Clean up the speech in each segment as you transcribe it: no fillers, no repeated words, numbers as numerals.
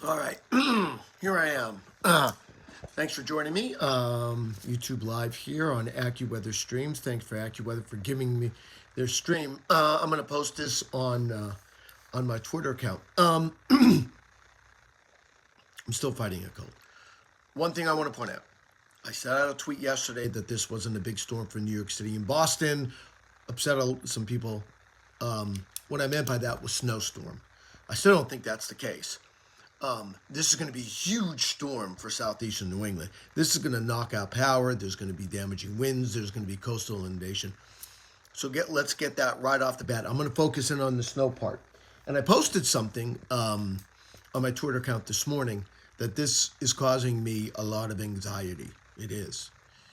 All right, here I am. Thanks for joining me. YouTube Live here on AccuWeather Streams. Thanks for AccuWeather for giving me their stream. I'm going to post this on my Twitter account. I'm still fighting a cold. One thing I want to point out. I sent out a tweet yesterday that this wasn't a big storm for New York City and Boston. Upset some people. What I meant by that was snowstorm. I still don't think that's the case. This is going to be a huge storm for southeastern New England. This is going to knock out power. There's going to be damaging winds. There's going to be coastal inundation. So let's get that right off the bat. I'm going to focus in on the snow part. And I posted something on my Twitter account this morning that this is causing me a lot of anxiety. It is.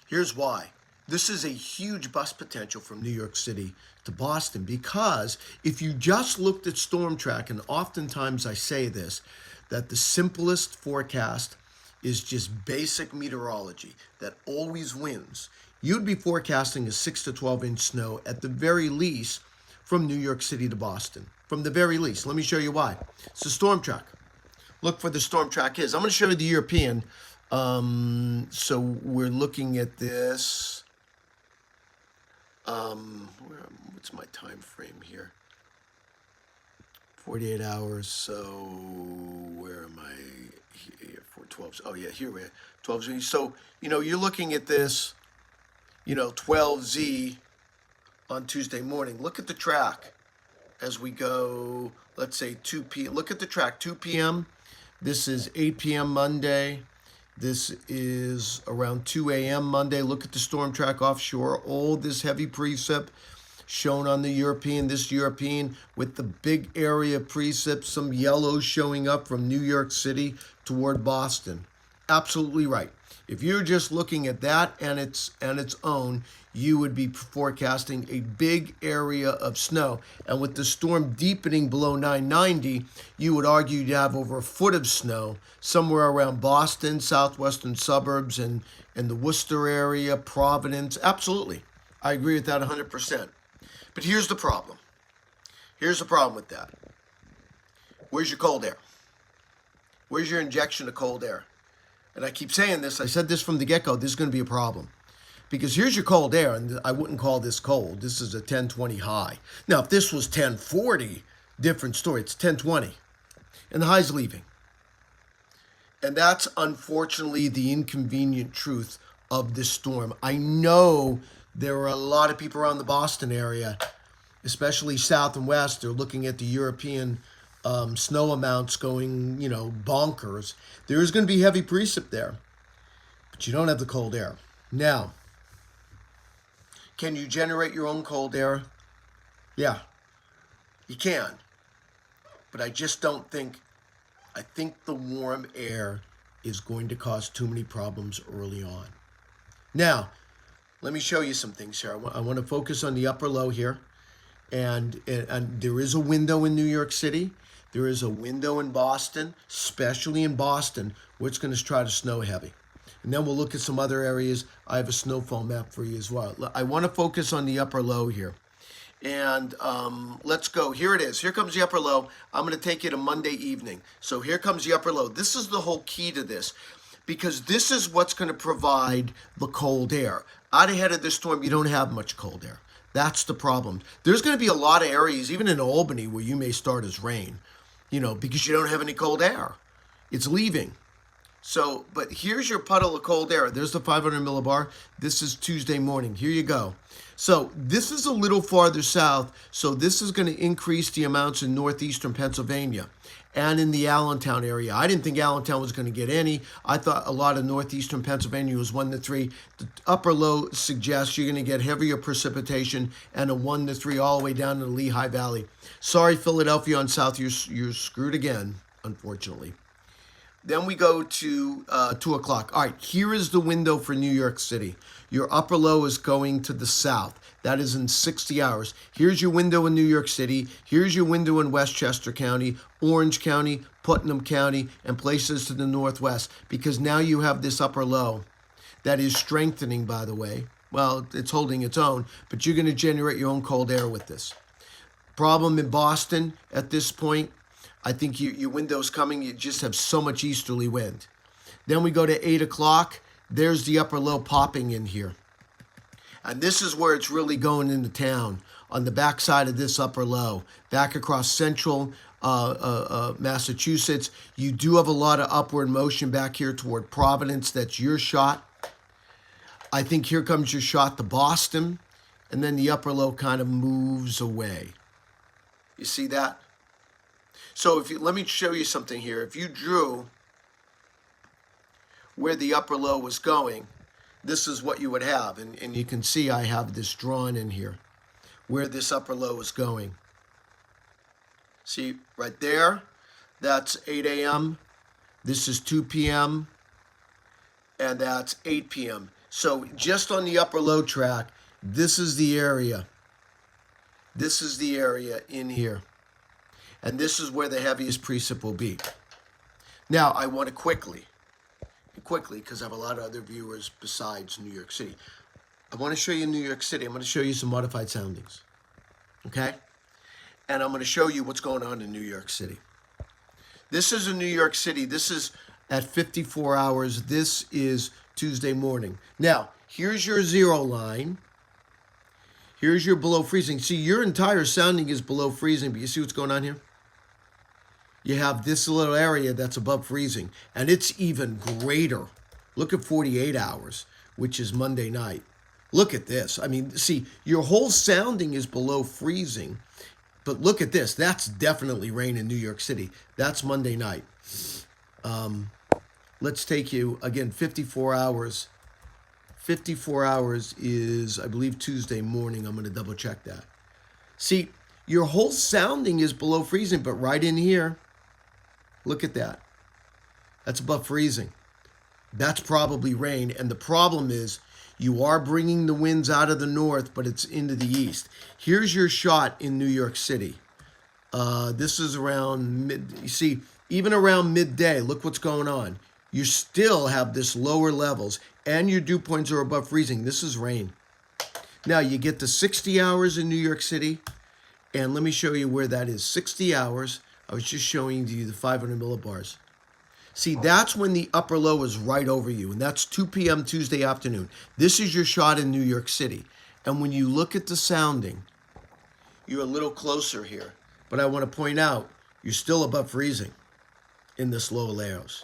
Here's why. This is a huge bust potential from New York City to Boston, because if you just looked at storm track, and oftentimes I say this, that the simplest forecast is just basic meteorology that always wins. You'd be forecasting a 6 to 12 inch snow at the very least from New York City to Boston. From the very least. Let me show you why. It's the storm track. Look for the storm track is. I'm going to show you the European. So we're looking at this. What's my time frame here? 48 hours, so where am I here for 12? Oh yeah, here we are, 12Z. So, you're looking at this, 12Z on Tuesday morning. Look at the track as we go, let's say 2 p.m. Look at the track, 2 p.m. This is 8 p.m. Monday. This is around 2 a.m. Monday. Look at the storm track offshore. All this heavy precip shown on the European, this European with the big area precip, some yellow showing up from New York City toward Boston. Absolutely right. If you're just looking at that and its own, you would be forecasting a big area of snow. And with the storm deepening below 990, you would argue you'd have over a foot of snow somewhere around Boston, southwestern suburbs, and the Worcester area, Providence. Absolutely. I agree with that 100%. But here's the problem. Here's the problem with that. Where's your cold air? Where's your injection of cold air? And I keep saying this. I said this from the get-go. This is going to be a problem. Because here's your cold air, and I wouldn't call this cold. This is a 1020 high. Now, if this was 1040, different story. It's 1020. And the high's leaving. And that's unfortunately the inconvenient truth of this storm. I know there are a lot of people around the Boston area, especially south and west. They're looking at the European snow amounts going, bonkers. There is going to be heavy precip there, but you don't have the cold air. Now, can you generate your own cold air? Yeah, you can. But I just don't think, I think the warm air is going to cause too many problems early on. Now, let me show you some things here. I want to focus on the upper low here. And there is a window in New York City. There is a window in Boston, especially in Boston, where it's going to try to snow heavy. And then we'll look at some other areas. I have a snowfall map for you as well. I want to focus on the upper low here. And let's go. Here it is. Here comes the upper low. I'm going to take you to Monday evening. So here comes the upper low. This is the whole key to this, because this is what's going to provide the cold air. Out ahead of this storm, you don't have much cold air. That's the problem. There's going to be a lot of areas, even in Albany, where you may start as rain, because you don't have any cold air. It's leaving. So, but here's your puddle of cold air. There's the 500 millibar. This is Tuesday morning. Here you go. So this is a little farther south. So this is going to increase the amounts in northeastern Pennsylvania and in the Allentown area. I didn't think Allentown was going to get any. I thought a lot of northeastern Pennsylvania was 1 to 3. The upper low suggests you're going to get heavier precipitation and a 1 to 3 all the way down to the Lehigh Valley. Sorry, Philadelphia on south, you're screwed again, unfortunately. Then we go to 2 o'clock. All right, here is the window for New York City. Your upper low is going to the south. That is in 60 hours. Here's your window in New York City. Here's your window in Westchester County, Orange County, Putnam County, and places to the northwest, because now you have this upper low that is strengthening, by the way. Well, it's holding its own, but you're going to generate your own cold air with this. Problem in Boston at this point, I think your window's coming. You just have so much easterly wind. Then we go to 8 o'clock. There's the upper low popping in here. And this is where it's really going into town, on the backside of this upper low, back across central Massachusetts. You do have a lot of upward motion back here toward Providence. That's your shot. I think here comes your shot to Boston, and then the upper low kind of moves away. You see that? So let me show you something here. If you drew where the upper low was going, this is what you would have. And you can see I have this drawn in here, where this upper low is going. See, right there, that's 8 a.m. This is 2 p.m. And that's 8 p.m. So just on the upper low track, this is the area. This is the area in here. And this is where the heaviest precip will be. Now, I want to quickly, because I have a lot of other viewers besides New York City. I want to show you New York City. I'm going to show you some modified soundings. Okay? And I'm going to show you what's going on in New York City. This is in New York City. This is at 54 hours. This is Tuesday morning. Now, here's your zero line. Here's your below freezing. See, your entire sounding is below freezing, but you see what's going on here? You have this little area that's above freezing, and it's even greater. Look at 48 hours, which is Monday night. Look at this. I mean, see, your whole sounding is below freezing, but look at this. That's definitely rain in New York City. That's Monday night. Let's take you, again, 54 hours. 54 hours is, I believe, Tuesday morning. I'm going to double check that. See, your whole sounding is below freezing, but right in here, look at that. That's above freezing. That's probably rain. And the problem is you are bringing the winds out of the north, but it's into the east. Here's your shot in New York City. This is around you see, even around midday, look what's going on. You still have this lower levels, and your dew points are above freezing. This is rain. Now, you get to 60 hours in New York City, and let me show you where that is. 60 hours. I was just showing you the 500 millibars. See, that's when the upper low is right over you, and that's 2 p.m. Tuesday afternoon. This is your shot in New York City. And when you look at the sounding, you're a little closer here. But I want to point out, you're still above freezing in this low layers.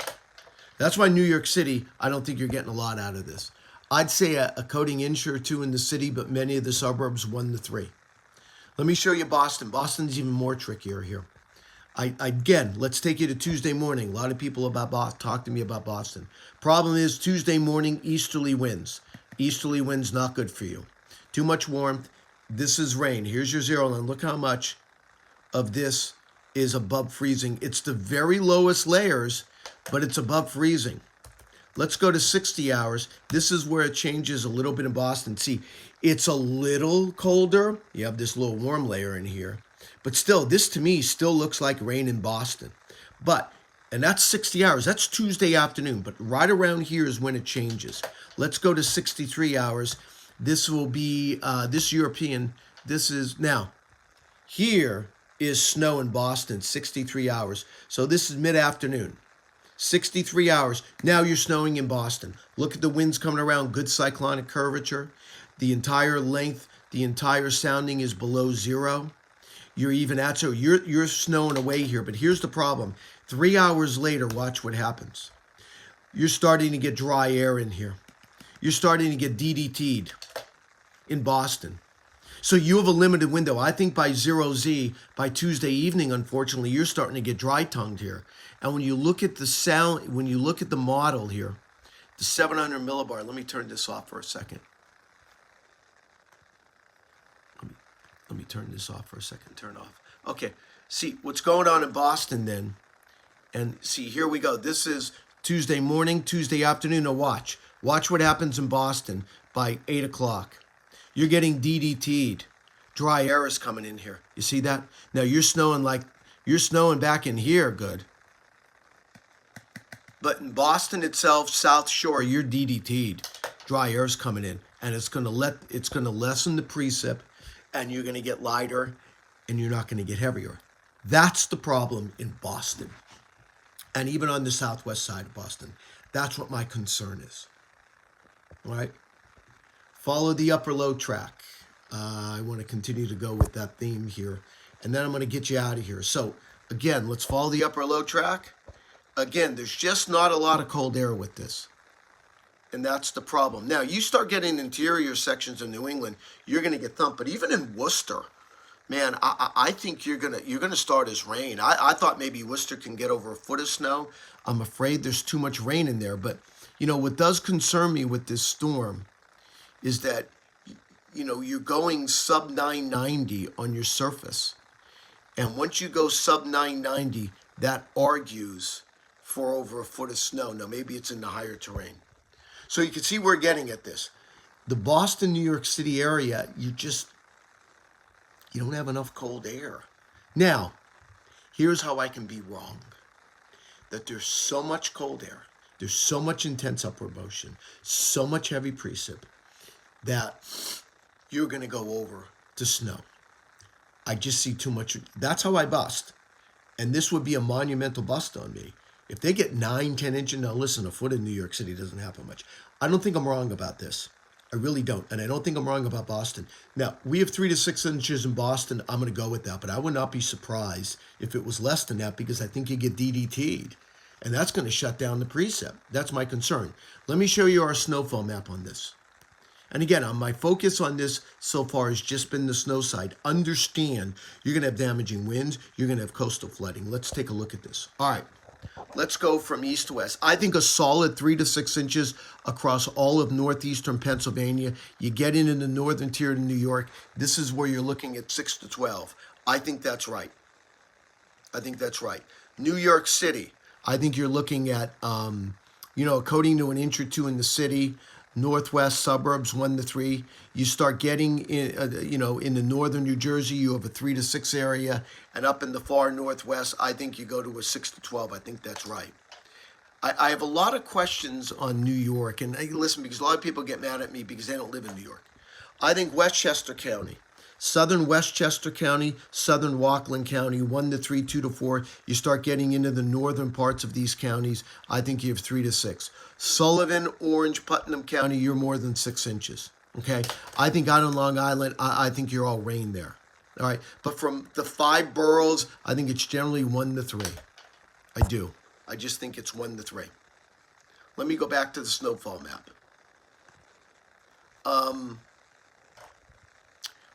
That's why New York City, I don't think you're getting a lot out of this. I'd say a coating inch or two in the city, but many of the suburbs, 1 to 3. Let me show you Boston. Boston's even more trickier here. Again, let's take you to Tuesday morning. A lot of people talk to me about Boston. Problem is Tuesday morning, easterly winds. Easterly winds not good for you. Too much warmth. This is rain. Here's your zero line. Look how much of this is above freezing. It's the very lowest layers, but it's above freezing. Let's go to 60 hours. This is where it changes a little bit in Boston. See, it's a little colder. You have this little warm layer in here. But still, this to me still looks like rain in Boston. And that's 60 hours. That's Tuesday afternoon. But right around here is when it changes. Let's go to 63 hours. This will be, this European, this is, now, here is snow in Boston, 63 hours. So this is mid-afternoon. 63 hours. Now you're snowing in Boston. Look at the winds coming around, good cyclonic curvature. The entire length, the entire sounding is below zero. You're even at, so you're snowing away here, but here's the problem. 3 hours later, watch what happens. You're starting to get dry air in here. You're starting to get DDT'd in Boston. So you have a limited window. I think by 0Z, by Tuesday evening, unfortunately, you're starting to get dry-tongued here. And when you look at the sound, when you look at the model here, the 700 millibar, let me turn this off for a second. Let me turn this off for a second, turn off. Okay, see what's going on in Boston then. And see, here we go. This is Tuesday morning, Tuesday afternoon. Now watch. Watch what happens in Boston by 8 o'clock. You're getting DDT'd. Dry air is coming in here. You see that? Now you're snowing back in here good. But in Boston itself, South Shore, you're DDT'd. Dry air's coming in. And it's gonna lessen the precip, and you're gonna get lighter, and you're not gonna get heavier. That's the problem in Boston, and even on the southwest side of Boston. That's what my concern is. All right? Follow the upper low track. I want to continue to go with that theme here. And then I'm going to get you out of here. So, again, let's follow the upper low track. Again, there's just not a lot of cold air with this. And that's the problem. Now, you start getting interior sections of New England, you're going to get thumped. But even in Worcester, man, I think you're gonna start as rain. I thought maybe Worcester can get over a foot of snow. I'm afraid there's too much rain in there. But, what does concern me with this storm is that, you're going sub 990 on your surface. And once you go sub 990, that argues for over a foot of snow. Now, maybe it's in the higher terrain. So you can see we're getting at this. The Boston, New York City area, you don't have enough cold air. Now, here's how I can be wrong. That there's so much cold air, there's so much intense upward motion, so much heavy precip, that you're going to go over to snow. I just see too much. That's how I bust. And this would be a monumental bust on me. If they get 9, 10 inches, now listen, a foot in New York City doesn't happen much. I don't think I'm wrong about this. I really don't. And I don't think I'm wrong about Boston. Now, we have 3 to 6 inches in Boston. I'm going to go with that. But I would not be surprised if it was less than that, because I think you get DDT'd. And that's going to shut down the precip. That's my concern. Let me show you our snowfall map on this. And again, my focus on this so far has just been the snow side. Understand, you're going to have damaging winds. You're going to have coastal flooding. Let's take a look at this. All right. Let's go from east to west. I think a solid 3 to 6 inches across all of northeastern Pennsylvania. You get into the northern tier of New York. This is where you're looking at 6 to 12. I think that's right. New York City, I think you're looking at, a coating to an inch or two in the city. Northwest suburbs, 1 to 3. You start getting in, in the northern New Jersey, you have a 3 to 6 area, and up in the far northwest, I think you go to a 6 to 12. I think that's right. I have a lot of questions on New York, and listen, because a lot of people get mad at me because they don't live in New York. I think Westchester County, southern Westchester County, southern Rockland County, 1 to 3, 2 to 4. You start getting into the northern parts of these counties, I think you have 3 to 6. Sullivan, Orange, Putnam County, you're more than 6 inches. Okay? I think out on Long Island, I think you're all rain there. All right? But from the 5 boroughs, I think it's generally 1 to 3. I do. I just think it's 1 to 3. Let me go back to the snowfall map.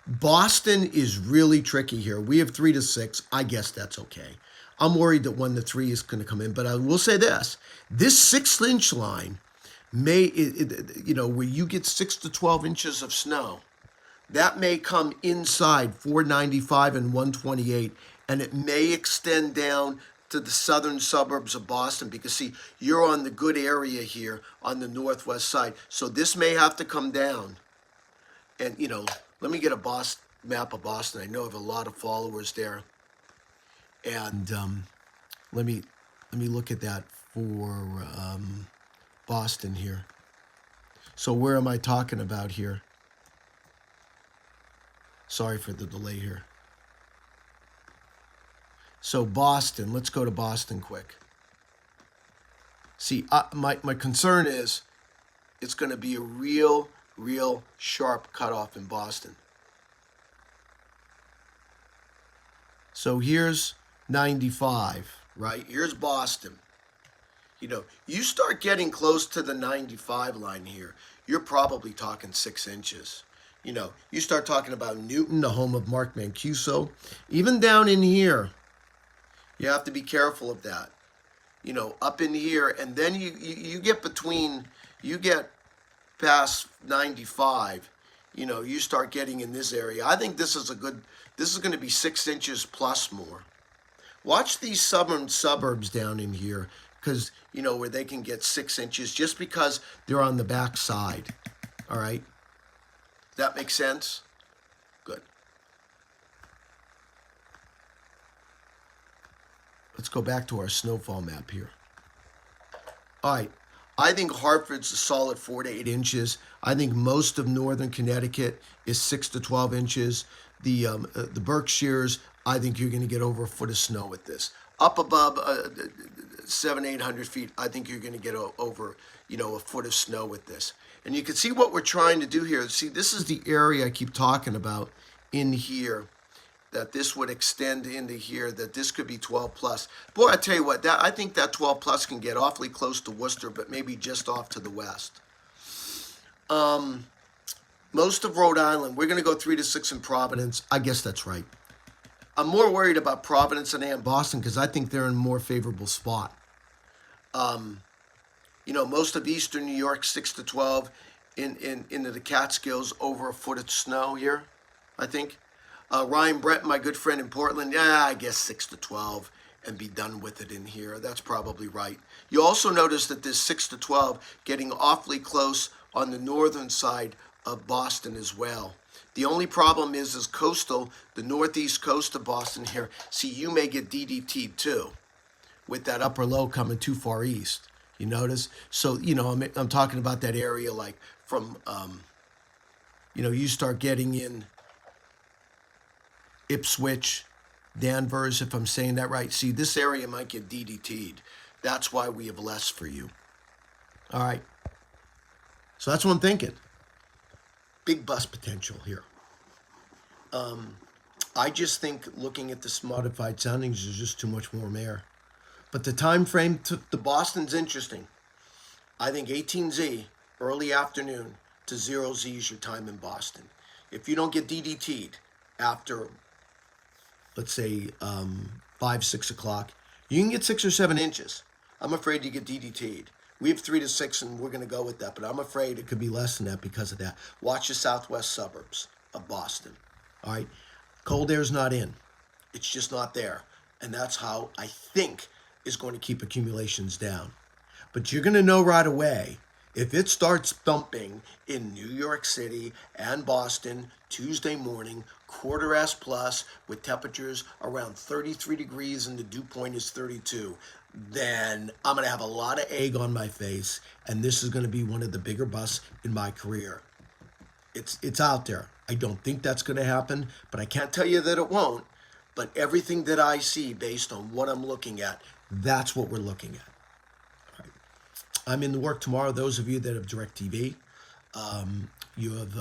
Boston is really tricky here. We have 3 to 6. I guess that's okay. I'm worried that 1 to 3 is going to come in, but I will say this. This 6-inch line may, where you get 6 to 12 inches of snow, that may come inside 495 and 128, and it may extend down to the southern suburbs of Boston, because, see, you're on the good area here on the northwest side. So this may have to come down. And, let me get a map of Boston. I know I have a lot of followers there. And let me look at that for Boston here. So where am I talking about here? Sorry for the delay here. So Boston, let's go to Boston quick. See, my concern is it's going to be a real sharp cutoff in Boston. So here's 95, right? Here's Boston. You start getting close to the 95 line here, you're probably talking 6 inches. You start talking about Newton, the home of Mark Mancuso. Even down in here, you have to be careful of that. Up in here, and then you get past 95, you start getting in this area. I think this is going to be 6 inches plus more. Watch these southern suburbs down in here, because, where they can get 6 inches just because they're on the back side. All right? That makes sense? Good. Let's go back to our snowfall map here. All right. I think Hartford's a solid 4 to 8 inches. I think most of northern Connecticut is 6 to 12 inches. The Berkshires, I think you're going to get over a foot of snow with this. Up above 700-800 feet, I think you're going to get over, a foot of snow with this. And you can see what we're trying to do here. See, this is the area I keep talking about in here, that this would extend into here, that this could be 12 plus. Boy, I tell you what, I think that 12 plus can get awfully close to Worcester, but maybe just off to the west. Most of Rhode Island, we're going to go 3 to 6 in Providence. I guess that's right. I'm more worried about Providence than I am Boston because I think they're in a more favorable spot. Most of eastern New York, 6 to 12, into the Catskills, over a foot of snow here, I think. Ryan Brett, my good friend in Portland, I guess 6 to 12 and be done with it in here. That's probably right. You also notice that this 6 to 12 getting awfully close on the northern side of Boston as well. The only problem is coastal, the northeast coast of Boston here. See, you may get DDT'd too with that upper low coming too far east. You notice? So, I'm talking about that area like from, you start getting in Ipswich, Danvers, if I'm saying that right. See, this area might get DDT'd. That's why we have less for you. All right. So that's what I'm thinking. Big bust potential here. I just think looking at the modified soundings, there's just too much warm air. But the time frame to the Boston's interesting. I think 18Z, early afternoon to 0Z is your time in Boston. If you don't get DDT'd after, let's say, 5, 6 o'clock, you can get 6 or 7 inches. I'm afraid you get DDT'd. We have 3 to 6, and we're going to go with that, but I'm afraid it could be less than that because of that. Watch the southwest suburbs of Boston. All right? Cold air's not in. It's just not there. And that's how I think is going to keep accumulations down. But you're going to know right away if it starts thumping in New York City and Boston Tuesday morning, quarter S plus, with temperatures around 33 degrees and the dew point is 32, then I'm going to have a lot of egg on my face, and this is going to be one of the bigger busts in my career. It's out there. I don't think that's going to happen, but I can't tell you that it won't. But everything that I see based on what I'm looking at, that's what we're looking at. All right. I'm in the work tomorrow. Those of you that have DirecTV, you have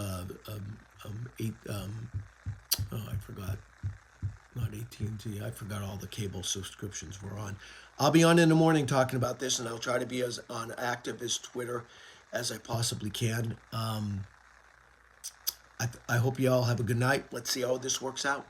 I forgot. Not AT&T. I forgot all the cable subscriptions we're on. I'll be on in the morning talking about this, and I'll try to be as on active as Twitter as I possibly can. I hope you all have a good night. Let's see how this works out.